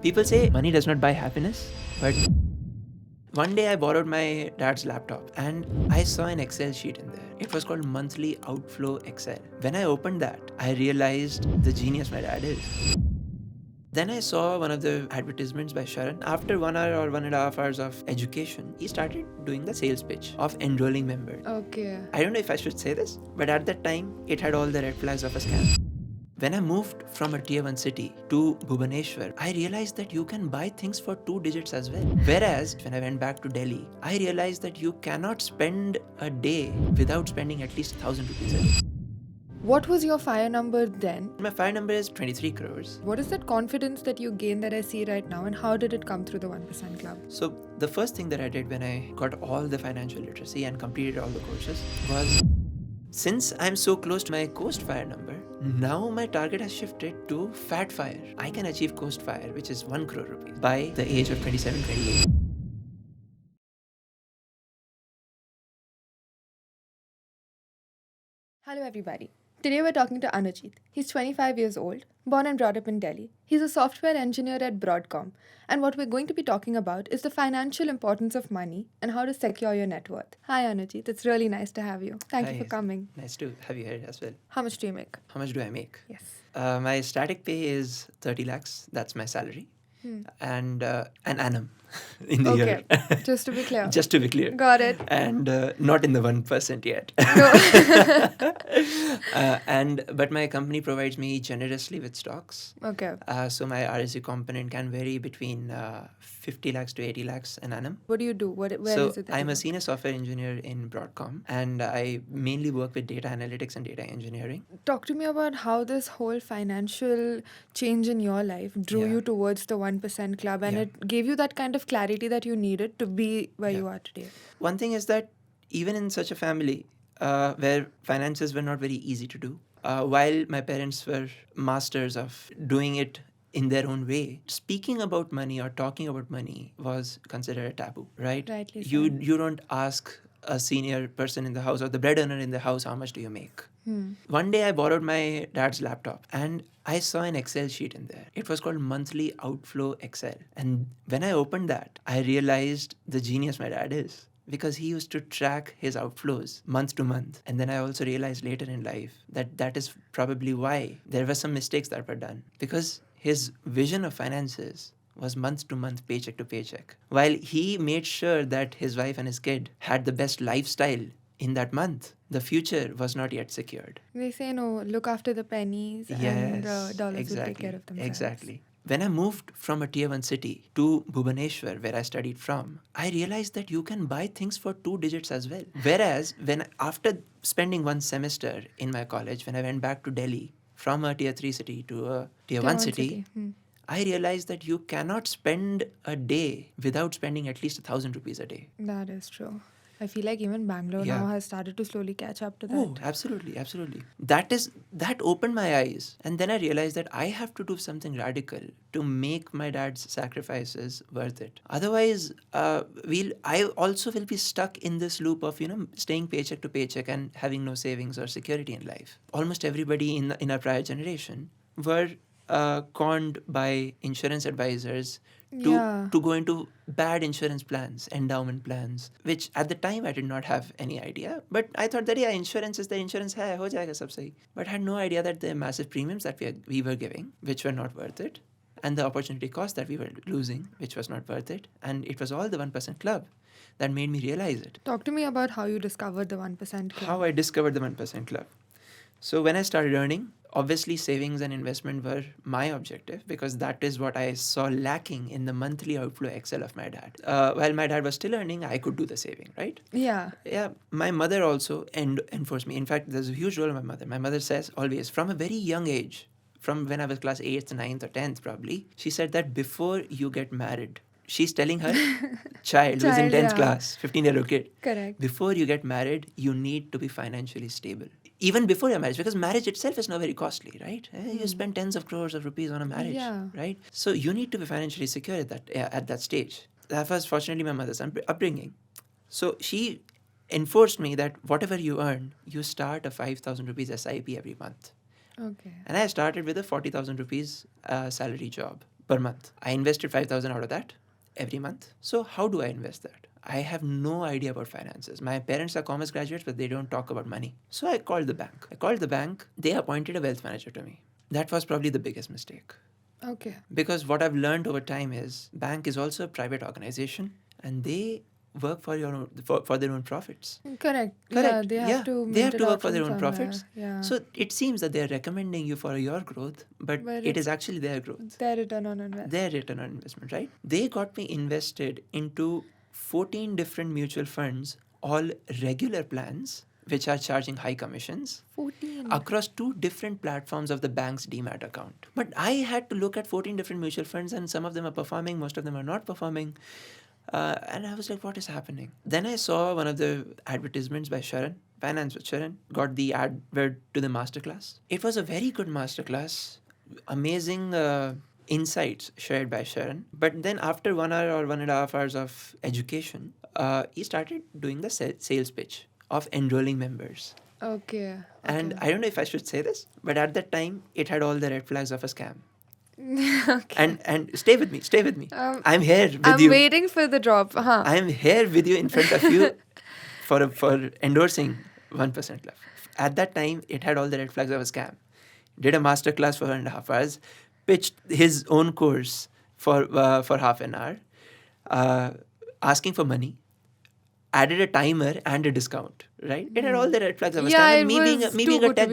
People say money does not buy happiness, but one day I borrowed my dad's laptop and I saw an Excel sheet in there. It was called Monthly Outflow Excel. When I opened that, I realized the genius my dad is. Then I saw one of the advertisements by Sharan. After 1 hour or 1.5 hours of education, he started doing the sales pitch of enrolling members. Okay. I don't know if I should say this, but at that time, it had all the red flags of a scam. When I moved from a tier 1 city to Bhubaneswar, I realized that you can buy things for 2 digits as well. Whereas when I went back to Delhi, I realized that you cannot spend a day without spending at least 1,000 rupees a day. What was your fire number then? My fire number is 23 crores. What is that confidence that you gain that I see right now, and how did it come through the 1% Club? So the first thing that I did when I got all the financial literacy and completed all the courses was, since I'm so close to my coast fire number, now my target has shifted to fat fire. I can achieve coast fire, which is 1 crore rupees, by the age of 27, 28. Hello everybody. Today we're talking to Anujeet. He's 25 years old, born and brought up in Delhi. He's a software engineer at Broadcom. And what we're going to be talking about is the financial importance of money and how to secure your net worth. Hi Anujeet, it's really nice to have you. Thank you for coming. Nice to have you here as well. How much do you make? How much do I make? Yes. My static pay is 30 lakhs. That's my salary. And an annum in the year. Okay, just to be clear. Just to be clear. Got it. And not in the 1% yet. But my company provides me generously with stocks. Okay. So my RSU component can vary between 50 lakhs to 80 lakhs an annum. What do you do? Where So is it that I'm you a work? senior software engineer in Broadcom, and I mainly work with data analytics and data engineering. Talk to me about how this whole financial change in your life drew Yeah. you towards the 1% Club, and Yeah. it gave you that kind of clarity that you needed to be where Yeah. you are today. One thing is that even in such a family where finances were not very easy to do, while my parents were masters of doing it in their own way, speaking about money or talking about money was considered a taboo, right? Rightly You said. you don't ask a senior person in the house or the breadwinner in the house, how much do you make? One day I borrowed my dad's laptop and I saw an Excel sheet in there. It was called Monthly Outflow Excel. And when I opened that, I realized the genius my dad is, because he used to track his outflows month to month. And then I also realized later in life that that is probably why there were some mistakes that were done, because his vision of finances was month to month, paycheck to paycheck, while he made sure that his wife and his kid had the best lifestyle in that month. The future was not yet secured. They say, no, look after the pennies and the dollars will take care of themselves. Exactly. When I moved from a tier 1 city to Bhubaneswar, where I studied from, I realized that you can buy things for 2 digits as well. Whereas after spending 1 semester in my college, when I went back to Delhi from a tier 3 city to a tier 1 city, I realized that you cannot spend a day without spending at least 1,000 rupees a day. That is true. I feel like even Bangalore Yeah. now has started to slowly catch up to that. Oh, absolutely, absolutely. That opened my eyes, and then I realized that I have to do something radical to make my dad's sacrifices worth it. Otherwise, I also will be stuck in this loop of staying paycheck to paycheck and having no savings or security in life. Almost everybody in our prior generation were conned by insurance advisors to go into bad insurance plans, endowment plans, which at the time I did not have any idea. But I thought that insurance is the insurance hai, ho jayega sab sahi. But I had no idea that the massive premiums that we were giving, which were not worth it, and the opportunity cost that we were losing, which was not worth it. And it was all the 1% Club that made me realize it. Talk to me about how you discovered the 1% Club. How I discovered the 1% Club. So when I started earning, obviously savings and investment were my objective, because that is what I saw lacking in the monthly outflow Excel of my dad. While my dad was still earning, I could do the saving, right? Yeah. Yeah. My mother also enforced me. In fact, there's a huge role of my mother. My mother says always, from a very young age, from when I was class 8th, 9th or 10th probably, she said that before you get married, she's telling her child who's in 10th class, 15-year-old kid, Correct. before you get married, you need to be financially stable. Even before your marriage, because marriage itself is not very costly, right? You spend tens of crores of rupees on a marriage, right? So you need to be financially secure at that stage. That was fortunately my mother's upbringing. So she enforced me that whatever you earn, you start a 5,000 rupees SIP every month. Okay. And I started with a 40,000 rupees salary job per month. I invested 5,000 out of that every month. So how do I invest that? I have no idea about finances. My parents are commerce graduates, but they don't talk about money. So I called the bank. They appointed a wealth manager to me. That was probably the biggest mistake. Okay. Because what I've learned over time is bank is also a private organization and they work for your own, for their own profits. Correct. Yeah, Correct. they have to They mint have it to work out for their from own somewhere. profits. Yeah. So it seems that they're recommending you for your growth, but But it it's is actually their growth, their return on investment. their return on investment, right? They got me invested into 14 different mutual funds, all regular plans, which are charging high commissions 14. across 2 different platforms of the bank's demat account. But I had to look at 14 different mutual funds, and some of them are performing, most of them are not performing. And I was like, what is happening? Then I saw one of the advertisements by Sharon, Finance with Sharon, got the advert to the masterclass. It was a very good masterclass, amazing insights shared by Sharon. But then after 1 hour or 1.5 hours of education, he started doing the sales pitch of enrolling members. Okay. And I don't know if I should say this, but at that time, it had all the red flags of a scam. Okay. And stay with me. I'm here with I'm you. waiting for the drop. Huh. I'm here with you in front of you for endorsing 1% Club. At that time, it had all the red flags of a scam. Did a masterclass for 1.5 hours, pitched his own course for half an hour, asking for money, added a timer and a discount. Right? It had all the red flags of a Yeah, scam. it And was me too being a good to tech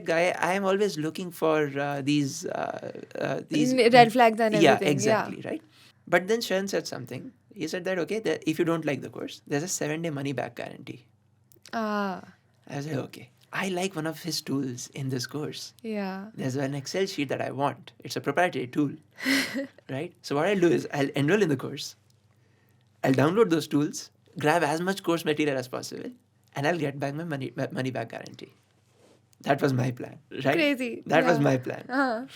be guy, I am always looking for these red flags and yeah, everything. exactly, right? But then Sharon said something. He said that okay, that if you don't like the course, there's a 7-day money back guarantee. Ah. I was like, okay, I like one of his tools in this course. Yeah. There's an Excel sheet that I want. It's a proprietary tool, right? So what I'll do is I'll enroll in the course. I'll download those tools, grab as much course material as possible, and I'll get back my money back guarantee. That was my plan, right? Crazy. That was Yeah. my plan. Uh-huh.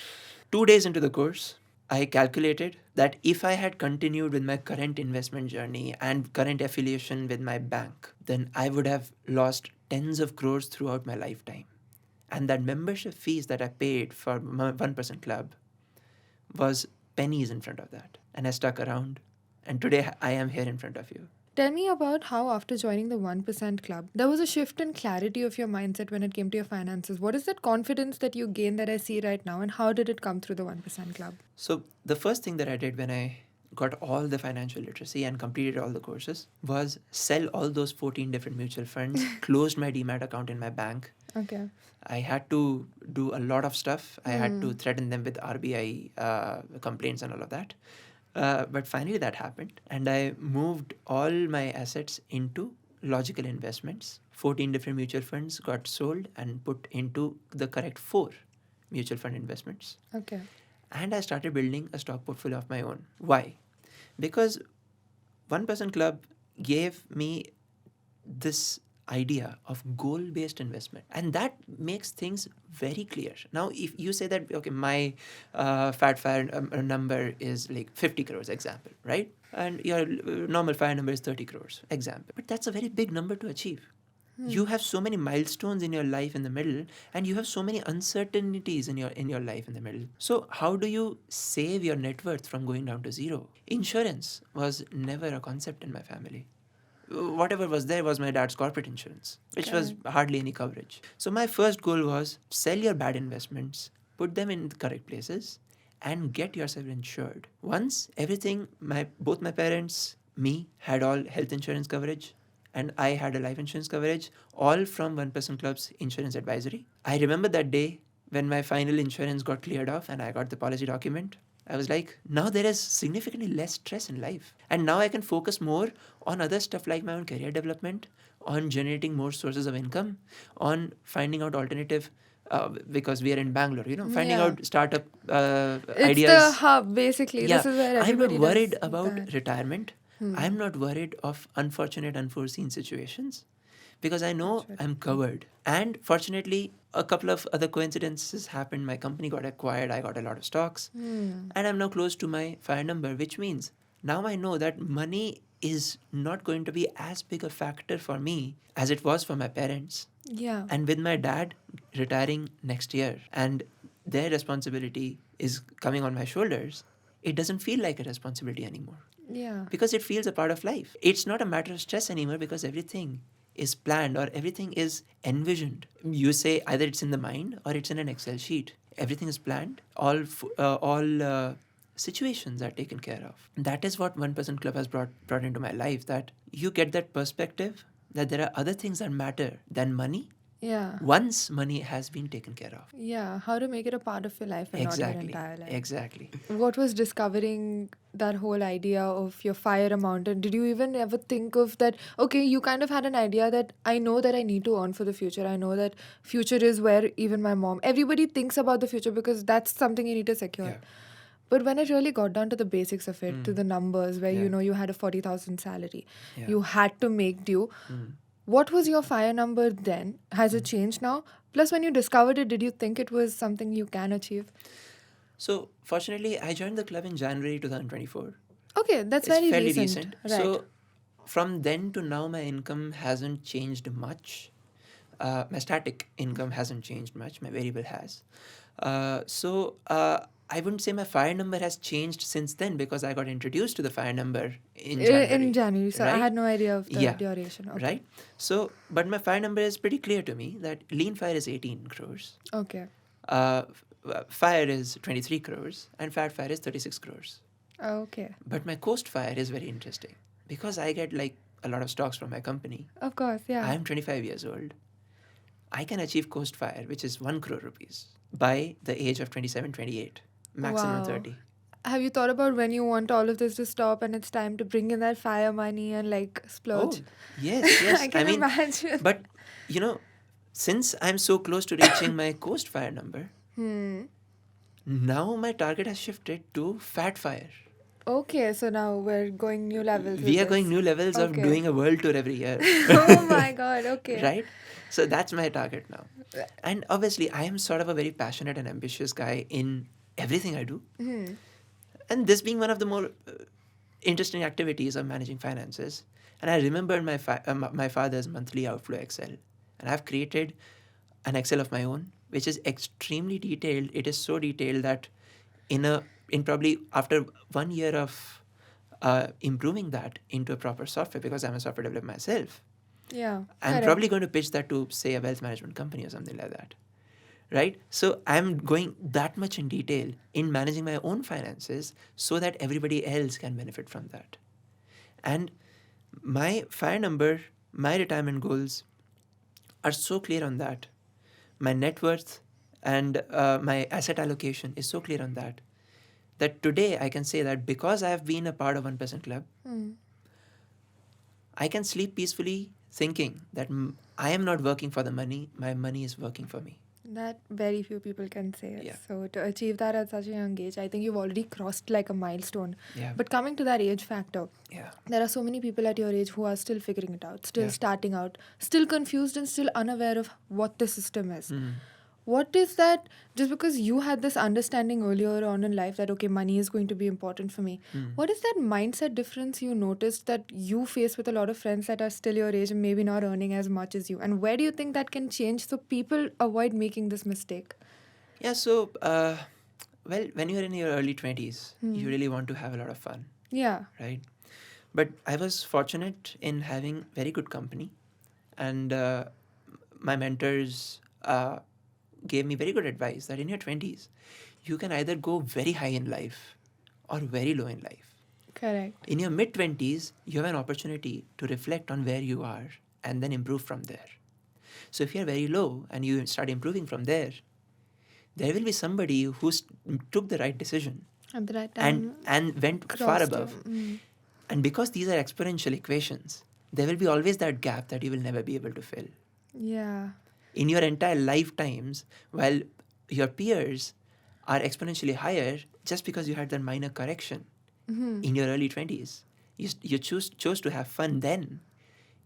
2 days into the course, I calculated that if I had continued with my current investment journey and current affiliation with my bank, then I would have lost tens of crores throughout my lifetime. And that membership fees that I paid for my 1% Club was pennies in front of that. And I stuck around. And today I am here in front of you. Tell me about how, after joining the 1% Club, there was a shift in clarity of your mindset when it came to your finances. What is that confidence that you gain that I see right now, and how did it come through the 1% Club? So, the first thing that I did when I got all the financial literacy and completed all the courses was sell all those 14 different mutual funds, closed my demat account in my bank. Okay. I had to do a lot of stuff. I had to threaten them with RBI complaints and all of that. But finally that happened, and I moved all my assets into logical investments. 14 different mutual funds got sold and put into the correct 4 mutual fund investments. Okay. And I started building a stock portfolio of my own. Why? Because 1% Club gave me this idea of goal-based investment, and that makes things very clear. Now, if you say that, okay, my fat fire number is like 50 crores, example, right? And your normal fire number is 30 crores, example. But that's a very big number to achieve. You have so many milestones in your life in the middle, and you have so many uncertainties in your life in the middle. So how do you save your net worth from going down to zero? Insurance was never a concept in my family. Whatever was there was my dad's corporate insurance, which was hardly any coverage. So my first goal was sell your bad investments, put them in the correct places, and get yourself insured. Once everything, both my parents, me, had all health insurance coverage, and I had a life insurance coverage, all from 1% Club's insurance advisory. I remember that day when my final insurance got cleared off and I got the policy document. I was like, now there is significantly less stress in life. And now I can focus more on other stuff like my own career development, on generating more sources of income, on finding out alternative, because we are in Bangalore, finding out startup It's ideas. the hub, basically. Yeah, This is where I'm not everybody worried does about that. retirement. I'm not worried of unfortunate, unforeseen situations because I know I'm covered. And fortunately, a couple of other coincidences happened. My company got acquired, I got a lot of stocks, and I'm now close to my fire number, which means now I know that money is not going to be as big a factor for me as it was for my parents. Yeah. And with my dad retiring next year and their responsibility is coming on my shoulders, it doesn't feel like a responsibility anymore. Yeah. Because it feels a part of life. It's not a matter of stress anymore because everything is planned or everything is envisioned. You say either it's in the mind or it's in an Excel sheet. Everything is planned. All situations are taken care of. That is what 1% Club has brought into my life. That you get that perspective that there are other things that matter than money. Yeah. Once money has been taken care of. Yeah. How to make it a part of your life and not your entire life. Exactly. What was discovering that whole idea of your fire a mountain? Did you even ever think of that? Okay, you kind of had an idea that I know that I need to earn for the future. I know that future is where even my mom, everybody thinks about the future because that's something you need to secure. Yeah. But when it really got down to the basics of it, to the numbers, where Yeah. you had a 40,000 salary, Yeah. you had to make do. What was your fire number then? Has it changed now? Plus, when you discovered it, did you think it was something you can achieve? So, fortunately, I joined the club in January 2024. Okay, that's It's very fairly recent. recent. Right. So, from then to now, my income hasn't changed much. My static income hasn't changed much. My variable has. I wouldn't say my fire number has changed since then because I got introduced to the fire number in January. In January, so I right? had no idea of the Yeah. duration. Okay. Right? So, but my fire number is pretty clear to me that lean fire is 18 crores. Okay. Fire is 23 crores and fat fire is 36 crores. Okay. But my coast fire is very interesting because I get like a lot of stocks from my company. Of course, yeah. I'm 25 years old. I can achieve coast fire, which is 1 crore rupees, by the age of 27, 28, maximum Wow. 30. Have you thought about when you want all of this to stop and it's time to bring in that fire money and like splurge? Yes, yes. I can mean, imagine. But, since I'm so close to reaching my coast fire number, now my target has shifted to fat fire. Okay, so now we're going new levels. We are going new levels of doing a world tour every year. Oh my god, okay. Right? So that's my target now. And obviously, I am sort of a very passionate and ambitious guy in everything I do. And this being one of the more interesting activities of managing finances. And I remembered my father's monthly outflow Excel. And I've created an Excel of my own, which is extremely detailed. It is so detailed that in probably after 1 year of improving that into a proper software, because I'm a software developer myself, Yeah. I'm probably going to pitch that to, say, a wealth management company or something like that. Right? So I'm going that much in detail in managing my own finances so that everybody else can benefit from that. And my fire number, my retirement goals are so clear on that. My net worth and my asset allocation is so clear on that today I can say that because I have been a part of 1% Club, I can sleep peacefully thinking that I am not working for the money, my money is working for me. That very few people can say. Yeah. So to achieve that at such a young age, I think you've already crossed like a milestone. Yeah. But coming to that age factor, Yeah. there are so many people at your age who are still figuring it out, still Yeah. starting out, still confused and still unaware of what the system is. Mm. What is that? Just because you had this understanding earlier on in life that, okay, money is going to be important for me. What is that mindset difference you noticed that you face with a lot of friends that are still your age and maybe not earning as much as you? And where do you think that can change so people avoid making this mistake? Yeah, so, when you're in your early 20s, you really want to have a lot of fun, Yeah. right? But I was fortunate in having very good company, and my mentors gave me very good advice that in your 20s, you can either go very high in life or very low in life. Correct. In your mid 20s, you have an opportunity to reflect on where you are and then improve from there. So if you're very low and you start improving from there will be somebody who took the right decision At the right time. and went far crossed above. you. And because these are exponential equations, there will be always that gap that you will never be able to fill. Yeah. In your entire lifetimes, while your peers are exponentially higher just because you had that minor correction in your early 20s. You chose to have fun then.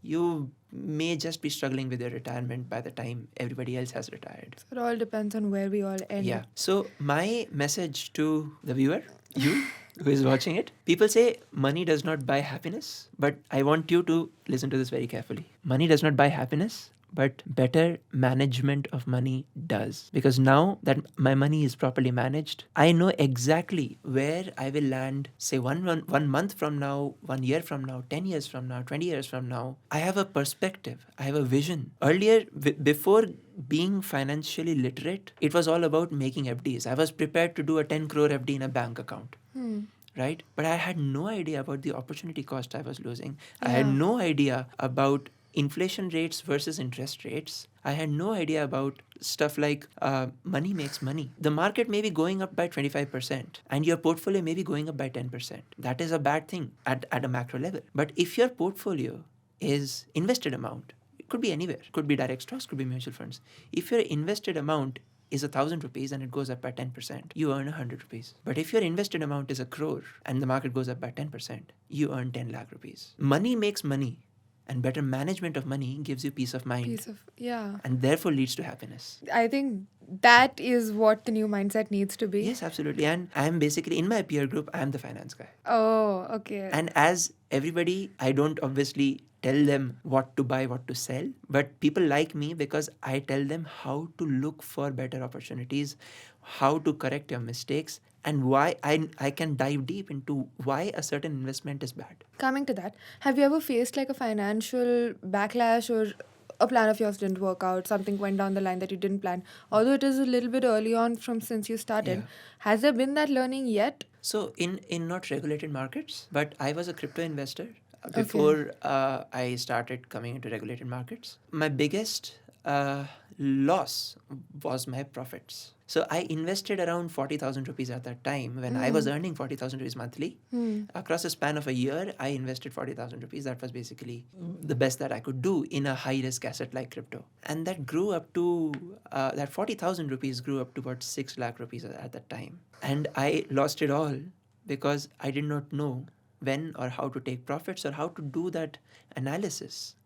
You may just be struggling with your retirement by the time everybody else has retired. So it all depends on where we all end. Yeah. So my message to the viewer, you who is watching it, people say money does not buy happiness, but I want you to listen to this very carefully. Money does not buy happiness, but better management of money does. Because now that my money is properly managed, I know exactly where I will land, say, one month from now, 1 year from now, 10 years from now, 20 years from now. I have a perspective, I have a vision. Earlier, before being financially literate, it was all about making FDs. I was prepared to do a 10 crore FD in a bank account. Right? But I had no idea about the opportunity cost I was losing. I had no idea about inflation rates versus interest rates. I had no idea about stuff like money makes money. The market may be going up by 25% and your portfolio may be going up by 10%. That is a bad thing at a macro level. But if your portfolio is invested amount, it could be anywhere. It could be direct stocks, could be mutual funds. If your invested amount is 1,000 rupees and it goes up by 10%, you earn 100 rupees. But if your invested amount is a crore and the market goes up by 10%, you earn 10 lakh rupees. Money makes money, and better management of money gives you peace of mind. And therefore leads to happiness. I think that is what the new mindset needs to be. Yes, absolutely. And I'm basically, in my peer group, I'm the finance guy. Oh, okay. And as everybody, I don't obviously tell them what to buy, what to sell, but people like me because I tell them how to look for better opportunities, how to correct your mistakes, and why I can dive deep into why a certain investment is bad. Coming to that, have you ever faced like a financial backlash, or a plan of yours didn't work out, something went down the line that you didn't plan? Although it is a little bit early on from since you started, Yeah. has there been that learning yet? So in not regulated markets, but I was a crypto investor before I started coming into regulated markets. My biggest loss was my profits. So I invested around 40,000 rupees at that time when I was earning 40,000 rupees monthly. Across a span of a year, I invested 40,000 rupees. That was basically the best that I could do in a high risk asset like crypto. And that grew up to, that 40,000 rupees grew up to about 6 lakh rupees at that time. And I lost it all because I did not know when or how to take profits or how to do that analysis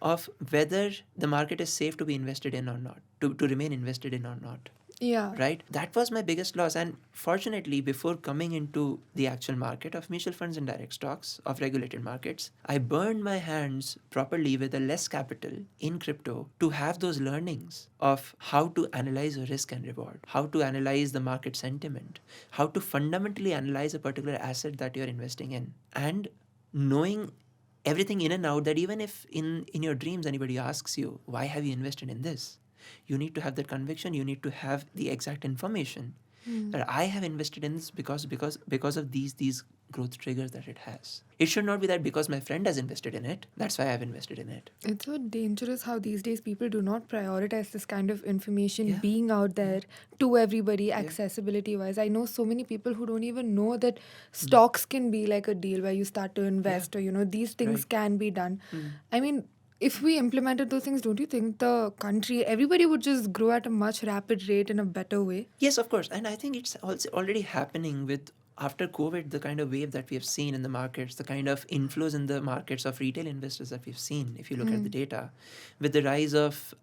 of whether the market is safe to be invested in or not, to remain invested in or not. Right? That was my biggest loss. And fortunately, before coming into the actual market of mutual funds and direct stocks of regulated markets, I burned my hands properly with a less capital in crypto to have those learnings of how to analyze a risk and reward, how to analyze the market sentiment, how to fundamentally analyze a particular asset that you're investing in, and knowing everything in and out, that even if in your dreams anybody asks you, why have you invested in this? You need to have that conviction. You need to have the exact information that I have invested in this because of these growth triggers that it has. It should not be that because my friend has invested in it, that's why I have invested in it. It's so dangerous how these days people do not prioritize this kind of information being out there to everybody, accessibility wise. I know so many people who don't even know that stocks can be like a deal where you start to invest, or these things can be done. I mean, if we implemented those things, don't you think the country, everybody would just grow at a much rapid rate in a better way? Yes, of course. And I think it's also already happening with, after COVID, the kind of wave that we have seen in the markets, the kind of inflows in the markets of retail investors that we've seen, if you look at the data, with the rise of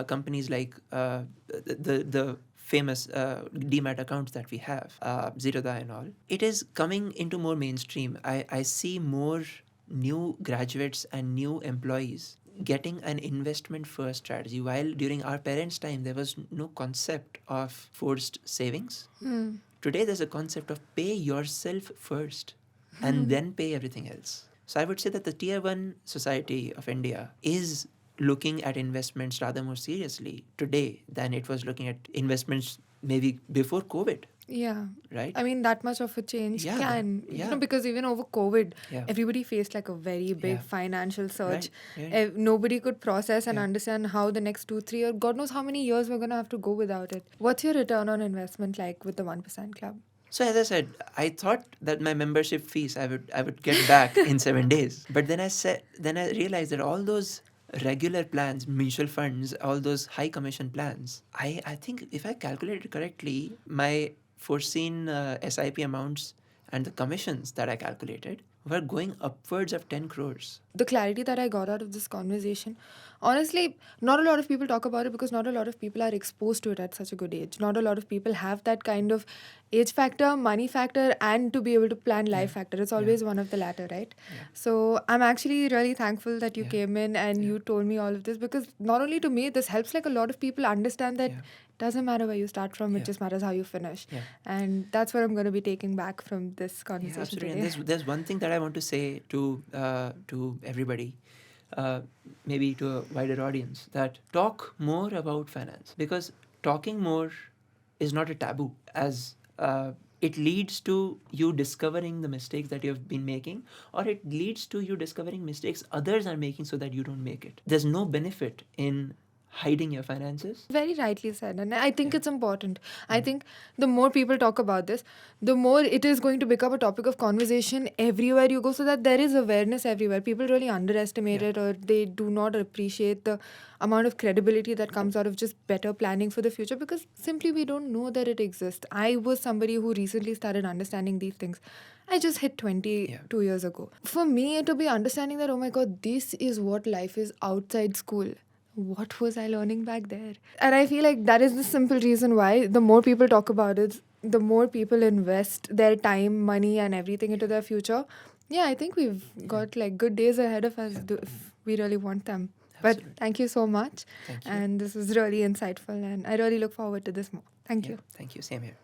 companies like the famous demat accounts that we have, Zerodha and all, it is coming into more mainstream. I see more new graduates and new employees getting an investment first strategy, while during our parents' time there was no concept of forced savings. Today there's a concept of pay yourself first and then pay everything else. So I would say that the tier 1 society of India is looking at investments rather more seriously today than it was looking at investments maybe before COVID. Right? I mean, that much of a change can, because even over COVID, everybody faced like a very big financial surge. Nobody could process and understand how the next 2-3 years, God knows how many years we're going to have to go without it. What's your return on investment like with the 1% club? So as I said, I thought that my membership fees I would get back in 7 days. But then I realized that all those regular plans, mutual funds, all those high commission plans, I think if I calculated correctly, my foreseen SIP amounts and the commissions that I calculated were going upwards of 10 crores. The clarity that I got out of this conversation, honestly, not a lot of people talk about it because not a lot of people are exposed to it at such a good age. Not a lot of people have that kind of age factor, money factor, and to be able to plan life factor. It's always one of the latter, right? Yeah. So I'm actually really thankful that you Yeah. came in and you told me all of this, because not only to me, this helps like a lot of people understand that it doesn't matter where you start from, it just matters how you finish. Yeah. And that's what I'm going to be taking back from this Yeah, conversation absolutely. today. And there's one thing that I want to say to everybody, maybe to a wider audience, that talk more about finance, because talking more is not a taboo, as it leads to you discovering the mistakes that you've been making, or it leads to you discovering mistakes others are making so that you don't make it. There's no benefit in hiding your finances. Very rightly said, and I think it's important. I think the more people talk about this, the more it is going to become a topic of conversation everywhere you go, so that there is awareness everywhere. People really underestimate it, or they do not appreciate the amount of credibility that comes out of just better planning for the future, because simply we don't know that it exists. I was somebody who recently started understanding these things. I just hit 22 years ago. For me, to be understanding that, oh my god, this is what life is outside school. What was I learning back there? And I feel like that is the simple reason why the more people talk about it, the more people invest their time, money, and everything into their future. Yeah, I think we've got like good days ahead of us if we really want them. But thank you so much. Thank you. And this was really insightful, and I really look forward to this more. Thank you. Thank you. Same here.